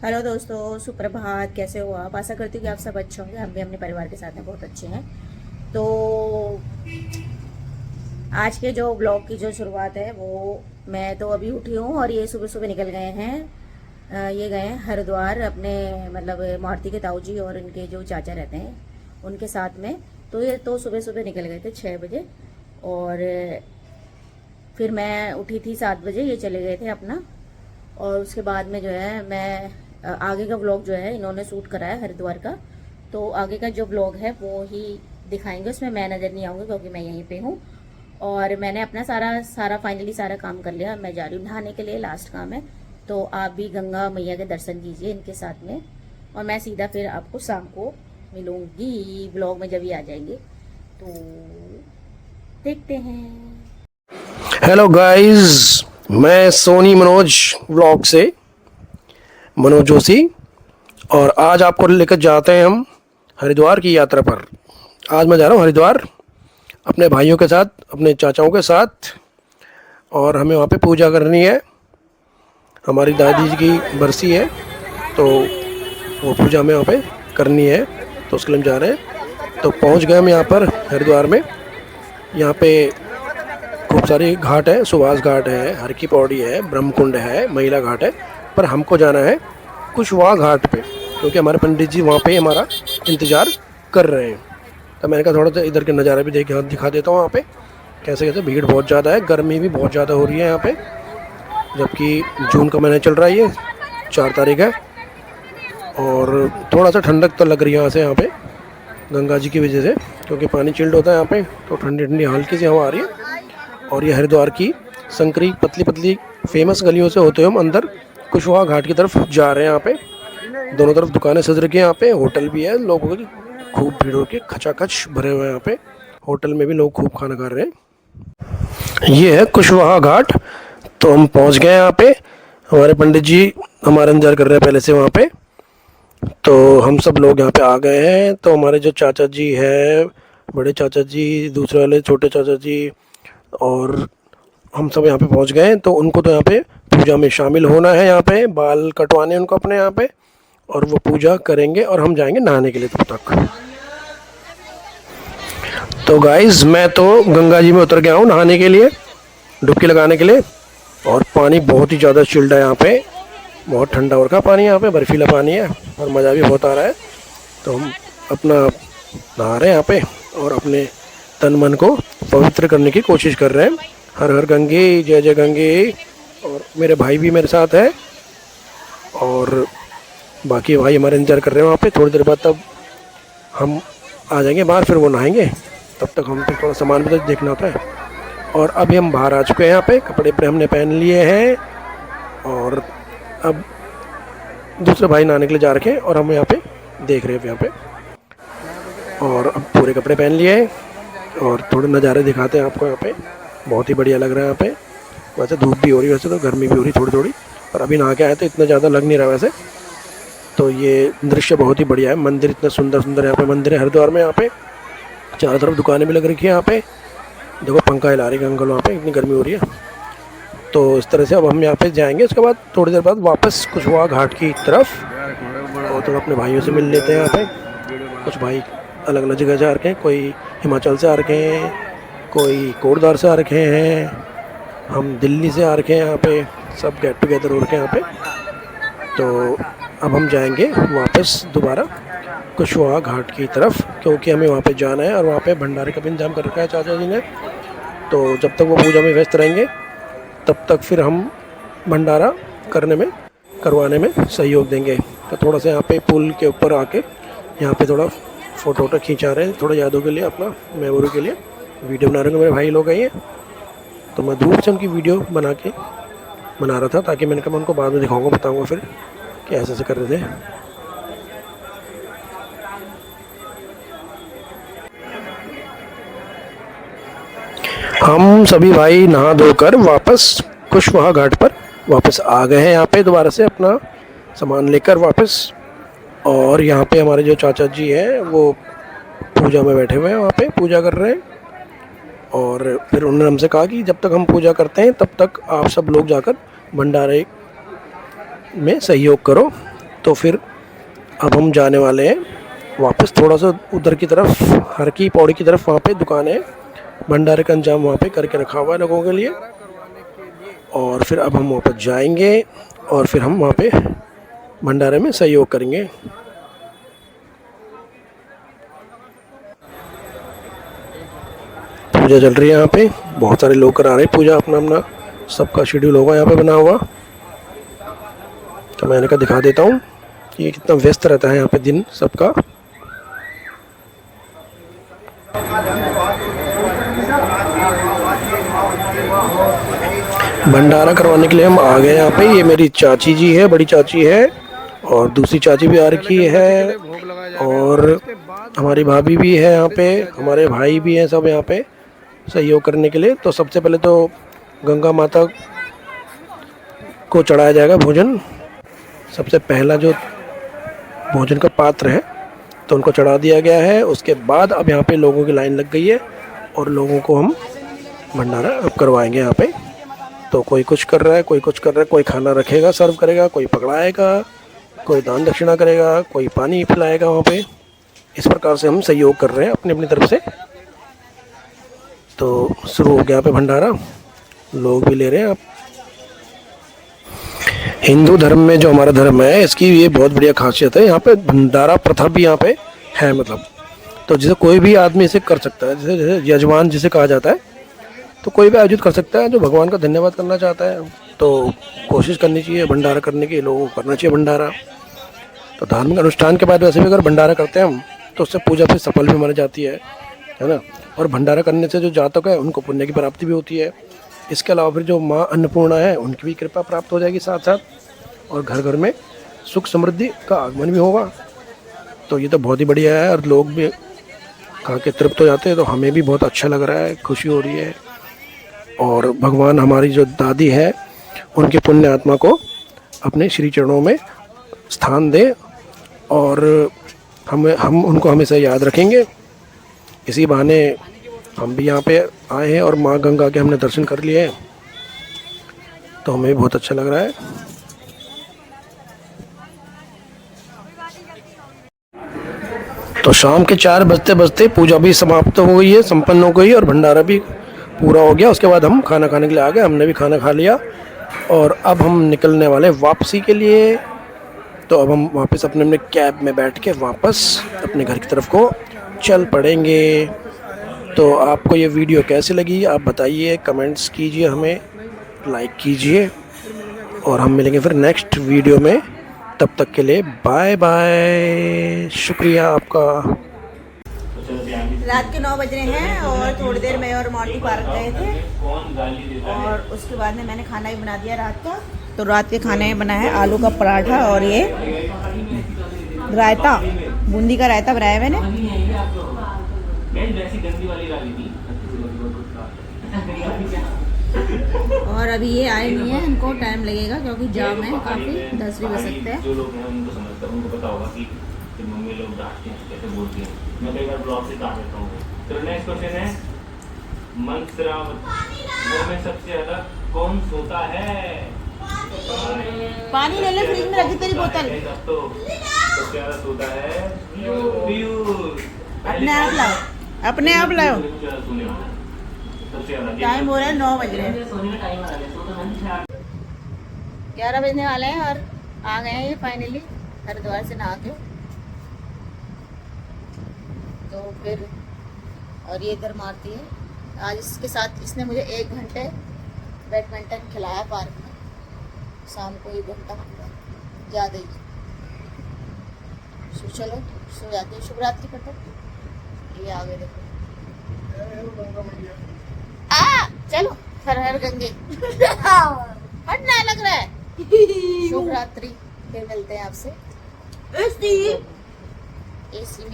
Hello दोस्तों, सुप्रभात। कैसे हो आप? आशा करती हूँ कि आप सब अच्छे होंगे। हम भी अपने परिवार के साथ में बहुत अच्छे हैं। तो आज के जो ब्लॉग की जो शुरुआत है वो मैं तो अभी उठी हूँ और ये सुबह सुबह निकल गए हैं। ये गए हैं हरिद्वार अपने मतलब मारुति के ताऊ जी और इनके जो चाचा रहते हैं उनके साथ में। तो ये तो सुबह सुबह निकल गए थे 6 बजे। और फिर मैं उठी थी 7 बजे, ये चले गए थे अपना। और उसके बाद में जो है मैं आगे का व्लॉग जो है इन्होंने शूट करा है हरिद्वार का। तो आगे का जो व्लॉग है वो ही दिखाएंगे। उसमें मैं नज़र नहीं आऊँगी क्योंकि मैं यहीं पे हूँ। और मैंने अपना सारा सारा फाइनली सारा काम कर लिया। मैं जा रही हूँ नहाने के लिए, लास्ट काम है। तो आप भी गंगा मैया के दर्शन कीजिए इनके साथ में। और मैं सीधा फिर आपको शाम को मिलूँगी व्लॉग में जब ये आ जाएंगे। तो देखते हैं। हेलो गाइस, मैं सोनी मनोज व्लॉग से मनोज जोशी। और आज आपको लेकर जाते हैं हम हरिद्वार की यात्रा पर। आज मैं जा रहा हूँ हरिद्वार अपने भाइयों के साथ, अपने चाचाओं के साथ। और हमें वहाँ पे पूजा करनी है। हमारी दादी जी की बरसी है, तो वो पूजा हमें वहाँ पे करनी है। तो उसके लिए हम जा रहे हैं। तो पहुँच गए हम यहाँ पर हरिद्वार में। यहाँ पे खूब सारी घाट है। सुभाष घाट है, हर की पौड़ी है, ब्रह्मकुंड है, महिला घाट है। पर हमको जाना है कुशवाहा घाट पे, क्योंकि हमारे पंडित जी वहाँ पे हमारा इंतज़ार कर रहे हैं। तो मैंने कहा थोड़ा सा इधर के नज़ारा भी दिखा देता हूँ। वहाँ पे कैसे कैसे भीड़ बहुत ज़्यादा है, गर्मी भी बहुत ज़्यादा हो रही है यहाँ पे, जबकि जून का महीना चल रहा है, ये 4 तारीख है। और थोड़ा सा ठंडक तो लग रही है यहाँ से, यहाँ पे गंगा जी की वजह से, क्योंकि पानी चिल्ड होता है यहाँ पे। तो ठंडी ठंडी हल्की सी हवा आ रही है। और ये हरिद्वार की संकरी पतली पतली फेमस गलियों से होते हुए हम अंदर कुशवाहा घाट की तरफ जा रहे हैं। यहाँ पे दोनों तरफ दुकानें सज रखी हैं, यहाँ पे होटल भी है। लोगों की खूब भीड़ होकर खचाखच भरे हुए हैं यहाँ पे। होटल में भी लोग खूब खाना खा रहे हैं। ये है कुशवाहा घाट। तो हम पहुँच गए यहाँ पे। हमारे पंडित जी हमारा इंतजार कर रहे हैं पहले से वहाँ पे। तो हम सब लोग यहाँ पे आ गए हैं। तो हमारे जो चाचा जी है, बड़े चाचा जी, दूसरे वाले छोटे चाचा जी, और हम सब यहाँ पे पहुँच गए हैं। तो उनको तो यहाँ पे पूजा में शामिल होना है, यहाँ पे बाल कटवाने उनको अपने यहाँ पे, और वो पूजा करेंगे और हम जाएंगे नहाने के लिए तब तक। तो गाइस, मैं तो गंगा जी में उतर गया हूँ नहाने के लिए, डुबकी लगाने के लिए। और पानी बहुत ही ज़्यादा चिल्ड है यहाँ पे, बहुत ठंडा और का पानी यहाँ पे, बर्फीला पानी है और मज़ा भी बहुत आ रहा है। तो हम अपना नहा रहे हैं यहाँ पे और अपने तन मन को पवित्र करने की कोशिश कर रहे हैं। हर हर गंगे, जय जय गंगे। और मेरे भाई भी मेरे साथ है, और बाकी भाई हमारे इंतजार कर रहे हैं वहाँ पे। थोड़ी देर बाद तब हम आ जाएंगे बाहर, फिर वो नहाएंगे। तब तक हम थोड़ा सामान भी तो देखना होता है। और अभी हम बाहर आ चुके हैं। यहाँ पे कपड़े पे हमने पहन लिए हैं, और अब दूसरे भाई नहाने के लिए जा रखे हैं और हम यहाँ पे देख रहे हैं यहाँ पे। और अब पूरे कपड़े पहन लिए हैं और थोड़े नज़ारे दिखाते हैं आपको यहाँ पे। बहुत ही बढ़िया लग रहा है यहाँ पे। वैसे धूप भी हो रही है, वैसे तो गर्मी भी हो रही थोड़ी थोड़ी, पर अभी नहा के आए तो इतना ज़्यादा लग नहीं रहा वैसे। तो ये दृश्य बहुत ही बढ़िया है। मंदिर इतना सुंदर सुंदर यहाँ पे मंदिर है हरिद्वार में। यहाँ पे चारों तरफ दुकानें भी लग रखी है। यहाँ पे देखो पंखा हिला रही है अंकल वहाँ पे, इतनी गर्मी हो रही है। तो इस तरह से अब हम यहाँ पे जाएंगे। उसके बाद थोड़ी देर बाद वापस कुशवाहा घाट की तरफ, और थोड़ा अपने भाइयों से मिल लेते हैं यहाँ पे। कुछ भाई अलग अलग जगह से आ रखे हैं, कोई हिमाचल से आ रखे हैं, कोई कोटद्वार से आ रखे हैं, हम दिल्ली से आ रखे हैं। यहाँ पे सब गेट टुगेदर हो रखे हैं यहाँ पे। तो अब हम जाएंगे वापस दोबारा कुशवाहा घाट की तरफ, क्योंकि हमें वहाँ पे जाना है और वहाँ पे भंडारे का भी इंतजाम कर रखा है चाचा जी ने। तो जब तक वो पूजा में व्यस्त रहेंगे तब तक फिर हम भंडारा करवाने में सहयोग देंगे। तो थोड़ा सा यहाँ पे पुल के ऊपर आके यहाँ पे थोड़ा फ़ोटो वोटो खींचा रहे हैं, थोड़ा यादों के लिए, अपना मेमोरी के लिए वीडियो बना रहे हैं। मेरे भाई लोग हैं ये। तो मैं दूर से उनकी वीडियो बना रहा था, ताकि मैंने कहा मैं उनको बाद में दिखाऊंगा, बताऊंगा फिर कि ऐसे ऐसे कर रहे थे। हम सभी भाई नहा धोकर वापस कुशवाहा घाट पर वापस आ गए हैं यहाँ पे दोबारा से, अपना सामान लेकर वापस। और यहाँ पे हमारे जो चाचा जी हैं वो पूजा में बैठे हुए हैं, वहाँ पे पूजा कर रहे हैं। और फिर उन्होंने हमसे कहा कि जब तक हम पूजा करते हैं तब तक आप सब लोग जाकर भंडारे में सहयोग करो। तो फिर अब हम जाने वाले हैं वापस थोड़ा सा उधर की तरफ, हर की पौड़ी की तरफ। वहाँ पे दुकानें भंडारे का इंतजाम वहाँ पे करके रखा हुआ है लोगों के लिए। और फिर अब हम वापस जाएंगे और फिर हम वहाँ पे भंडारे में सहयोग करेंगे। पूजा चल रही है यहाँ पे, बहुत सारे लोग करा रहे हैं पूजा, अपना अपना सबका शेड्यूल होगा यहाँ पे बना हुआ। तो मैंने कहा दिखा देता हूँ कि ये कितना व्यस्त रहता है यहाँ पे दिन सबका। भंडारा करवाने के लिए हम आ गए यहाँ पे। ये मेरी चाची जी है, बड़ी चाची है, और दूसरी चाची भी आ रखी है, और हमारी भाभी भी है यहाँ पे, हमारे भाई भी हैं, सब यहाँ पे सहयोग करने के लिए। तो सबसे पहले तो गंगा माता को चढ़ाया जाएगा भोजन। सबसे पहला जो भोजन का पात्र है तो उनको चढ़ा दिया गया है। उसके बाद अब यहाँ पे लोगों की लाइन लग गई है और लोगों को हम भंडारा अब करवाएंगे यहाँ पे। तो कोई कुछ कर रहा है, कोई कुछ कर रहा है, कोई खाना रखेगा, सर्व करेगा, कोई पकड़ाएगा, कोई दान दक्षिणा करेगा, कोई पानी पिलाएगा वहाँ पे। इस प्रकार से हम सहयोग कर रहे हैं अपनी अपनी तरफ से। तो शुरू हो गया यहाँ पे भंडारा, लोग भी ले रहे हैं। अब हिंदू धर्म में जो हमारा धर्म है इसकी ये बहुत बढ़िया खासियत है, यहाँ पे भंडारा प्रथा भी यहाँ पे है। मतलब तो जैसे कोई भी आदमी इसे कर सकता है, जैसे यजमान जिसे कहा जाता है, तो कोई भी आयोजित कर सकता है जो भगवान का धन्यवाद करना चाहता है। तो कोशिश करनी चाहिए भंडारा करने की, लोगों को करना चाहिए भंडारा। तो धार्मिक अनुष्ठान के बाद वैसे भी अगर भंडारा करते हैं हम तो उससे पूजा फिर सफल भी मानी जाती है ना। और भंडारा करने से जो जातक है उनको पुण्य की प्राप्ति भी होती है। इसके अलावा फिर जो माँ अन्नपूर्णा है उनकी भी कृपा प्राप्त हो जाएगी साथ साथ, और घर घर में सुख समृद्धि का आगमन भी होगा। तो ये तो बहुत ही बढ़िया है, और लोग भी खा के तृप्त हो जाते हैं। तो हमें भी बहुत अच्छा लग रहा है, खुशी हो रही है। और भगवान हमारी जो दादी है उनके पुण्य आत्मा को अपने श्री चरणों में स्थान दे, और हम उनको हमेशा याद रखेंगे। इसी बहाने हम भी यहाँ पे आए हैं और माँ गंगा के हमने दर्शन कर लिए हैं, तो हमें भी बहुत अच्छा लग रहा है। तो शाम के 4 बजते बजते पूजा भी समाप्त हो गई है, संपन्न हो गई, और भंडारा भी पूरा हो गया। उसके बाद हम खाना खाने के लिए आ गए, हमने भी खाना खा लिया और अब हम निकलने वाले वापसी के लिए। तो अब हम वापस अपने अपने कैब में बैठ के वापस अपने घर की तरफ को चल पड़ेंगे। तो आपको ये वीडियो कैसी लगी आप बताइए, कमेंट्स कीजिए, हमें लाइक कीजिए, और हम मिलेंगे फिर नेक्स्ट वीडियो में। तब तक के लिए बाय बाय, शुक्रिया आपका। रात के 9 बज रहे हैं और थोड़ी देर मैं और मॉर्टी पार्क गए थे, और उसके बाद में मैंने खाना भी बना दिया रात का। तो रात के खाने में बना है आलू का पराठा और ये रायता, बूंदी का रायता बनाया मैंने। और अभी ये आए नहीं है, इनको टाइम लगेगा क्योंकि जाम है काफ़ी, 10 भी बज सकते हैं। जो लोग हैं उनको समझता हूँ, उनको पता होगा कि मम्मी लोग डांटती हैं कैसे बोलती हैं। मैं कई बार ब्लॉग से काट देता हूँ। तो नेक्स्ट क्वेश्चन है, मंत्रावत घर में सबसे ज्यादा कौन सोता है? पानी ले ले, फ्रिज में रखी तेरी बोतल। तो सबसे ज्यादा सोता है पीयूष। अपने आप लाओ, अपने आप लाओ। सबसे ज्यादा टाइम हो रहा है 9 बज रहे हैं, 11 बजने वाले हैं और आ गए हैं ये फाइनली हरिद्वार से नहा के। तो फिर और ये इधर मारती है। आज इसके साथ इसने मुझे 1 घंटे बैडमिंटन खिलाया पार्क में, शाम को 1 घंटा ज़्यादा ही। सो चलो सो जाते हैं, शुभ रात्रि करते। ये आगे देखो, चलो हर हर गंगे हटना लग रहा है। शुभ रात्रि, फिर मिलते हैं आपसे एसी में।